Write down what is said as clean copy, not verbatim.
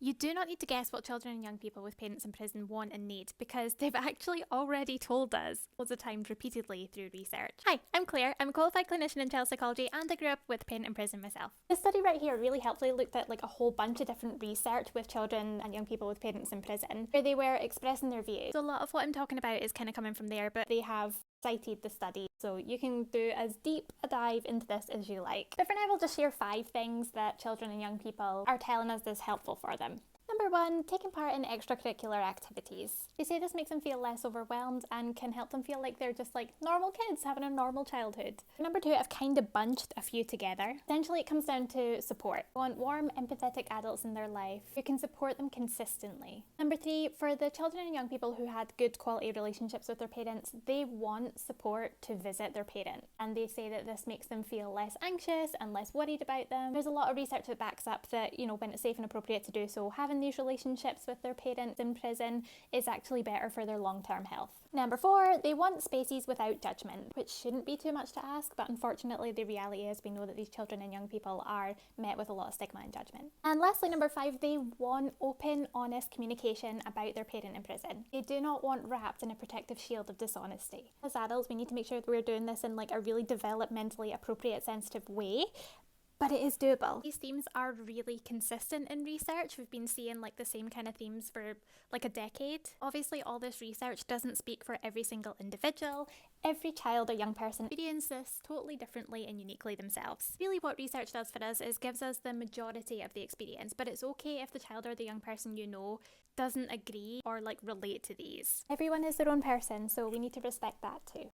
You do not need to guess what children and young people with parents in prison want and need, because they've actually already told us loads of times repeatedly through research. Hi, I'm Claire. I'm a qualified clinician in child psychology and I grew up with a parent in prison myself. This study right here really helpfully looked at like a whole bunch of different research with children and young people with parents in prison where they were expressing their views. So a lot of what I'm talking about is kind of coming from there, but they have cited the study, so you can do as deep a dive into this as you like. But for now, we'll just share 5 things that children and young people are telling us is helpful for them. Number 1, taking part in extracurricular activities. They say this makes them feel less overwhelmed and can help them feel like they're just like normal kids having a normal childhood. Number 2, I've kind of bunched a few together. Essentially, it comes down to support. They want warm, empathetic adults in their life who can support them consistently. Number 3, for the children and young people who had good quality relationships with their parents, they want support to visit their parent. And they say that this makes them feel less anxious and less worried about them. There's a lot of research that backs up that, when it's safe and appropriate to do so, having these relationships with their parents in prison is actually better for their long-term health. Number 4, they want spaces without judgment, which shouldn't be too much to ask, but unfortunately the reality is we know that these children and young people are met with a lot of stigma and judgment. And lastly, number 5, they want open, honest communication about their parent in prison. They do not want wrapped in a protective shield of dishonesty. As adults, we need to make sure that we're doing this in like a really developmentally appropriate, sensitive way, but it is doable. These themes are really consistent in research. We've been seeing like the same kind of themes for like a decade. Obviously, all this research doesn't speak for every single individual. Every child or young person experiences this totally differently and uniquely themselves. Really what research does for us is gives us the majority of the experience, but it's okay if the child or the young person doesn't agree or like relate to these. Everyone is their own person, so we need to respect that too.